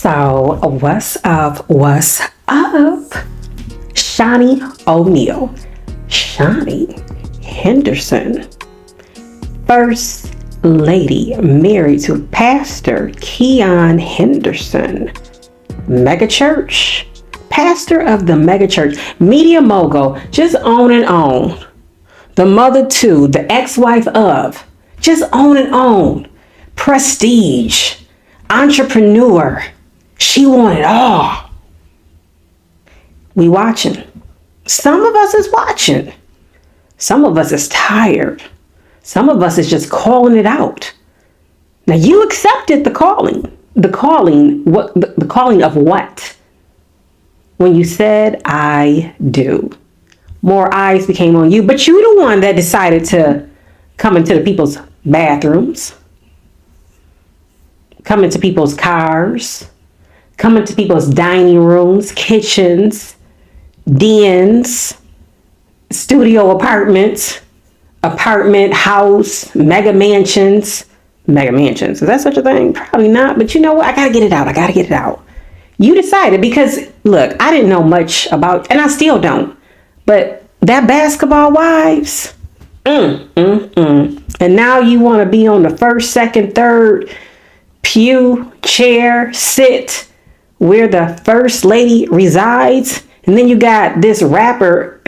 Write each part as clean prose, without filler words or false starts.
So, what's up? What's up? Shaunie O Neal, Shaunie Henderson, First Lady, married to Pastor Keon Henderson, mega church, pastor of the mega church, media mogul, just on and on. The mother to, the ex-wife of, just on and on. Prestige, entrepreneur. She want it all. We watching. Some of us is watching. Some of us is tired. Some of us is just calling it out. Now you accepted the calling. The calling of what? When you said, I do. More eyes became on you, but you the one that decided to come into the people's bathrooms, come into people's cars, come into people's dining rooms, kitchens, dens, studio apartments, apartment house, mega mansions. Is that such a thing? Probably not, but you know what? I gotta get it out. You decided, because look, I didn't know much about, and I still don't, but that basketball wives, and now you want to be on the first, second, third pew, chair, sit where the first lady resides. And then you got this rapper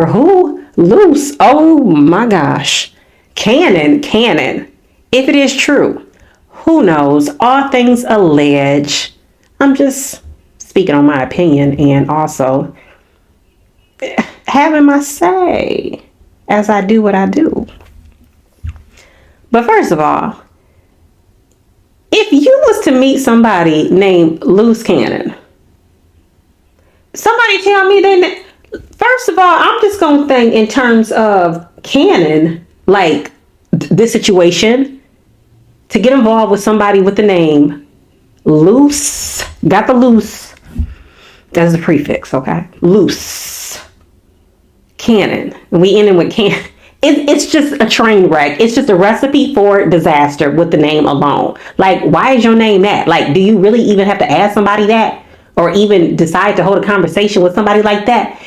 who? Luce. Oh my gosh. Cannon. If it is true, who knows? All things alleged. I'm just speaking on my opinion and also having my say as I do what I do. But first of all, if you was to meet somebody named Luce Cannon, somebody tell me then, first of all, I'm just going to think in terms of Cannon, like this situation, to get involved with somebody with the name Luce, got the Luce, that's the prefix, okay? Luce Cannon. We ending with Cannon. It's just a train wreck. It's just a recipe for disaster with the name alone. Like, why is your name that? Like, do you really even have to ask somebody that? Or even decide to hold a conversation with somebody like that?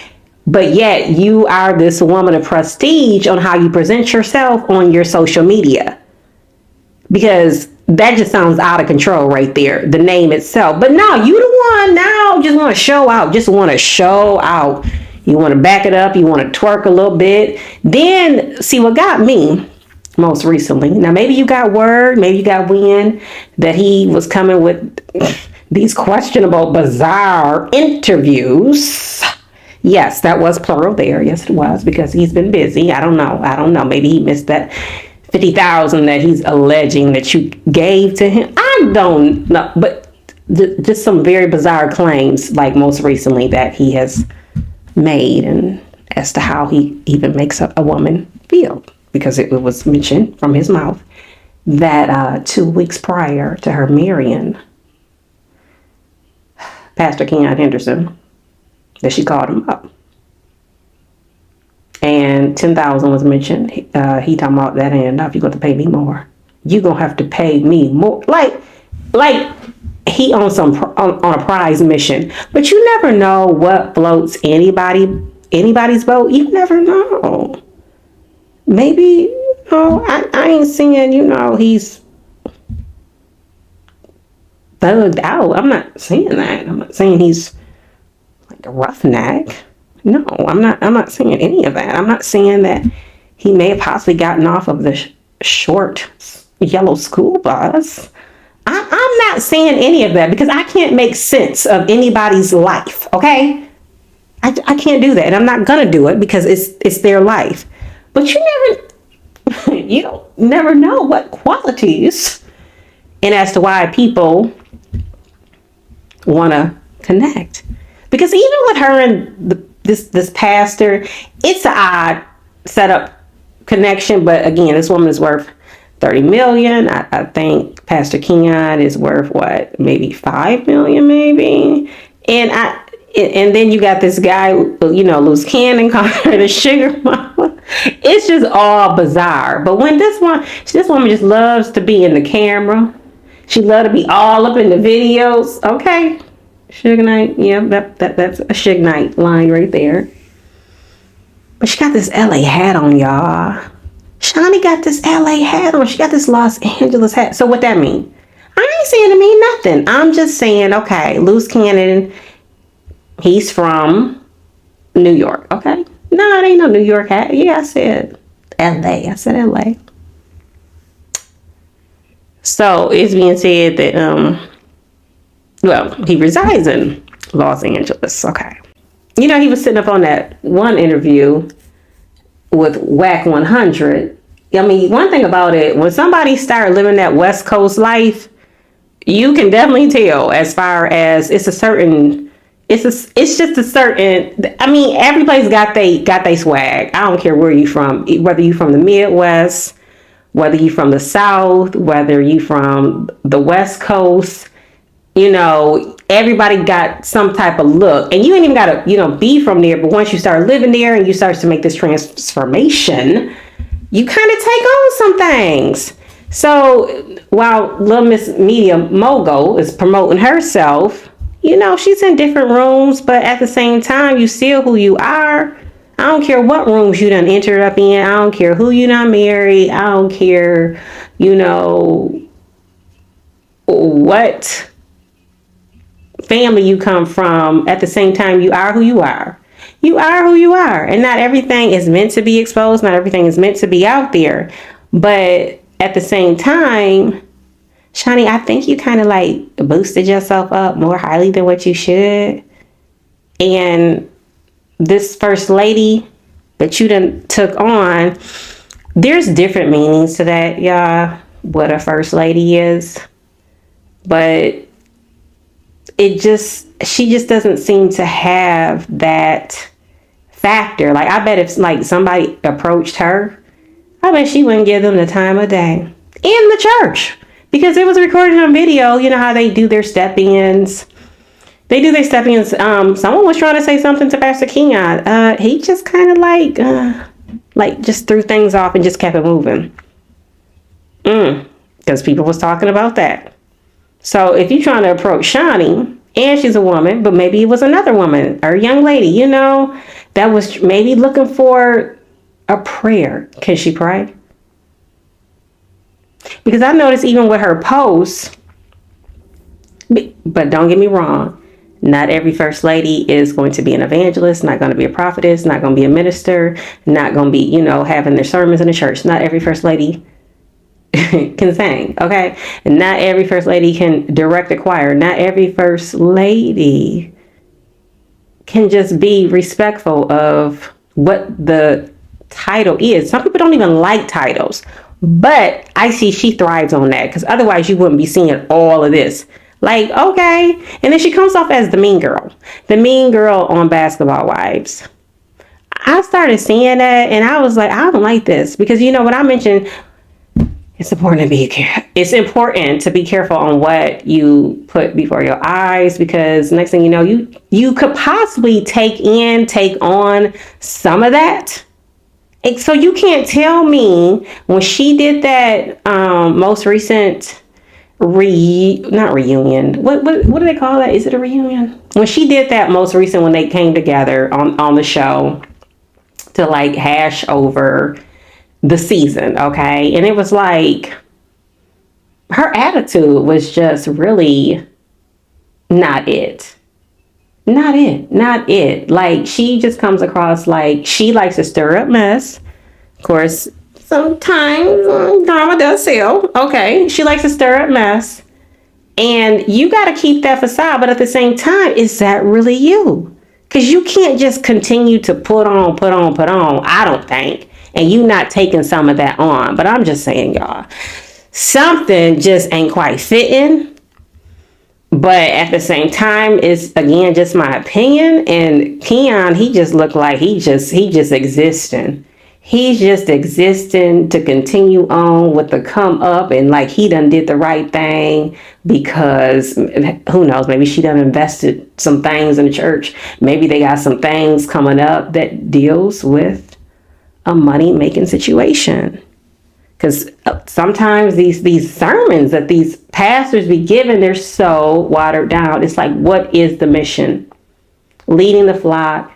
But yet, you are this woman of prestige on how you present yourself on your social media. Because that just sounds out of control right there. The name itself. But no, you the one now just want to show out. You want to back it up. You want to twerk a little bit. Then, see what got me most recently. Now, maybe you got word, maybe you got wind that he was coming with these questionable, bizarre interviews. Yes, that was plural there. Yes, it was, because he's been busy. I don't know. Maybe he missed that 50,000 that he's alleging that you gave to him. I don't know. But just some very bizarre claims, like most recently, that he has made, and as to how he even makes a woman feel, because it was mentioned from his mouth that 2 weeks prior to her marrying Pastor Keon Henderson, that she called him up, and 10,000 was mentioned. He talking about that ain't enough. You're going to pay me more. You're going to have to pay me more. Like he on a prize mission. But you never know what floats anybody's boat. You never know. Maybe, I ain't seeing, he's thugged out. I'm not saying that. I'm not saying he's like a roughneck. No, I'm not saying any of that. I'm not saying that he may have possibly gotten off of the short yellow school bus. I'm not saying any of that, because I can't make sense of anybody's life, okay? I can't do that, and I'm not gonna do it because it's their life. But you don't never know what qualities, and as to why people want to connect. Because even with her and this pastor, it's an odd setup connection. But again, this woman is worth 30 million. I think Pastor Keon is worth what, maybe 5 million, maybe. And then you got this guy, Luce Cannon, calling her the sugar mama. It's just all bizarre. But when this woman just loves to be in the camera. She love to be all up in the videos. Okay. Suge Knight. Yeah, that's a Suge Knight line right there. But she got this LA hat on, y'all. Shaunie got this LA hat on. She got this Los Angeles hat. So what that mean? I ain't saying it mean nothing. I'm just saying, okay, Luce Cannon, he's from New York, okay? No, it ain't no New York hat. Yeah, I said LA. I said LA. So it's being said that, well, he resides in Los Angeles, okay. You know, he was sitting up on that one interview with Whack 100. I mean, one thing about it, when somebody start living that West Coast life, you can definitely tell as far as it's just a certain, I mean, every place got they swag. I don't care where you from, whether you from the Midwest, whether you from the South, whether you from the West Coast, you know, everybody got some type of look. And you ain't even got to, you know, be from there. But once you start living there and you start to make this transformation, you kind of take on some things. So while Little Miss Media Mogul is promoting herself, you know, she's in different rooms, but at the same time, you still who you are. I don't care what rooms you done entered up in. I don't care who you done married. I don't care, you know, what family you come from. At the same time, you are who you are. You are who you are. And not everything is meant to be exposed. Not everything is meant to be out there. But at the same time, Shaunie, I think you kind of like boosted yourself up more highly than what you should. And this first lady that you done took on, there's different meanings to that, y'all, what a first lady is. But she just doesn't seem to have that factor. Like, I bet if like somebody approached her, I bet she wouldn't give them the time of day in the church, because it was recorded on video. You know how they do their step-ins. They do their step-ins. Someone was trying to say something to Pastor Keon. He just kind of like just threw things off and just kept it moving. Because people was talking about that. So if you're trying to approach Shaunie, and she's a woman, but maybe it was another woman or a young lady, you know, that was maybe looking for a prayer. Can she pray? Because I noticed even with her posts, but don't get me wrong, not every first lady is going to be an evangelist, not going to be a prophetess, not going to be a minister, not going to be, you know, having their sermons in the church. Not every first lady can sing, okay? And not every first lady can direct a choir. Not every first lady can just be respectful of what the title is. Some people don't even like titles, but I see she thrives on that, because otherwise you wouldn't be seeing all of this. Like, okay. And then she comes off as the mean girl on Basketball Wives. I started seeing that and I was like, I don't like this, because you know what I mentioned, it's important to be careful on what you put before your eyes, because next thing you know, you could possibly take on some of that. And so you can't tell me when she did that most recent not reunion. What do they call that? Is it a reunion? When she did that most recent, when they came together on the show to like hash over the season, okay? And it was like her attitude was just really not it. Like, she just comes across like she likes to stir up mess. Of course, sometimes drama does sell. Okay, she likes to stir up mess. And you got to keep that facade. But at the same time, is that really you? Because you can't just continue to put on, I don't think. And you not taking some of that on. But I'm just saying, y'all, something just ain't quite fitting. But at the same time, it's, again, just my opinion. And Keon, he just looked like he just existing. He's just existing to continue on with the come up, and like he done did the right thing, because who knows, maybe she done invested some things in the church. Maybe they got some things coming up that deals with a money making situation. Because sometimes these sermons that these pastors be giving, they're so watered down. It's like, what is the mission? Leading the flock,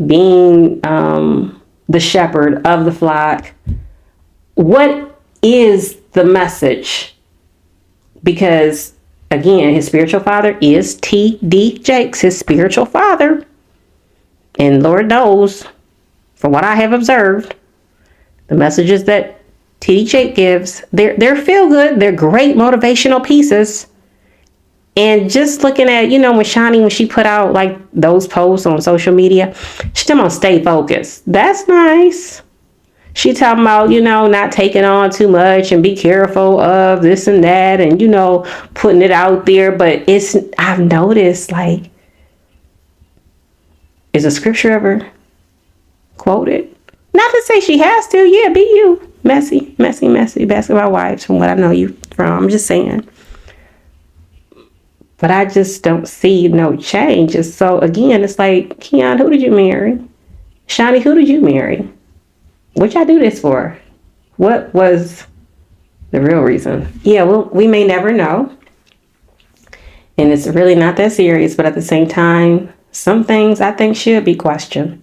being the shepherd of the flock. What is the message? Because, again, his spiritual father is T.D. Jakes, his spiritual father. And Lord knows, from what I have observed, the messages that T.D. Jakes gives, they're feel good. They're great motivational pieces. And just looking at, when Shaunie, when she put out like those posts on social media, she talking about stay focused. That's nice. She talking about, not taking on too much and be careful of this and that and, putting it out there. But I've noticed, like, is a scripture ever quoted? Not to say she has to. Yeah, be you. Messy basketball wives, from what I know you from. I'm just saying. But I just don't see no changes. So again, it's like, Keon, who did you marry? Shaunie, who did you marry? What y'all do this for? What was the real reason? Yeah, well, we may never know. And it's really not that serious. But at the same time, some things I think should be questioned.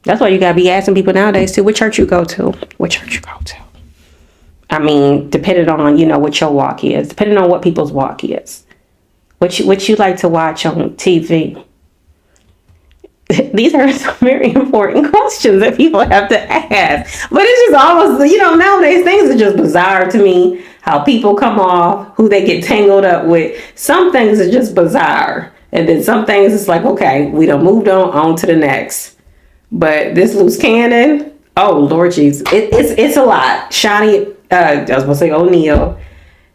That's why you got to be asking people nowadays, too, what church you go to? What church you go to? I mean, depending on, what your walk is. Depending on what people's walk is. What you like to watch on TV. These are some very important questions that people have to ask. But it's just almost, nowadays things are just bizarre to me. How people come off, who they get tangled up with. Some things are just bizarre. And then some things it's like, okay, we done moved on to the next. But this Luce Cannon, oh Lord Jesus, it's a lot. Shaunie, I was gonna say O'Neal,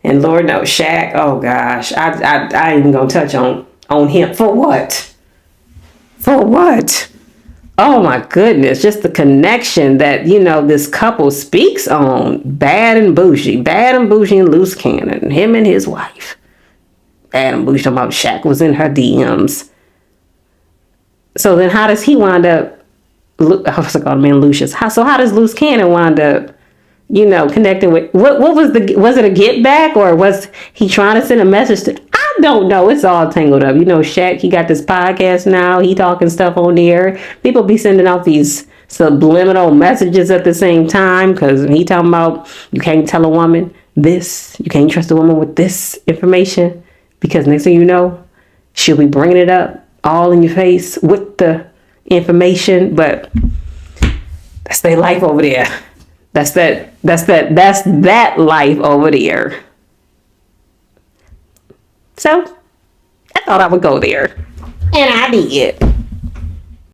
and Lord knows Shaq. Oh gosh, I ain't even gonna touch on him. For what? For what? Oh my goodness, just the connection that this couple speaks on. Bad and bougie and Luce Cannon, him and his wife. Bad and bougie, talking about Shaq was in her DMs. So then, how does he wind up? I was like, oh man, Lucius. How does Luce Cannon wind up, connecting with, what was it a get back, or was he trying to send a message to, I don't know. It's all tangled up. Shaq, he got this podcast now. He talking stuff on there. People be sending out these subliminal messages at the same time, because he talking about you can't tell a woman this. You can't trust a woman with this information, because next thing you know, she'll be bringing it up all in your face with the information. But that's their life over there. That's that life over there. So I thought I would go there, and I did.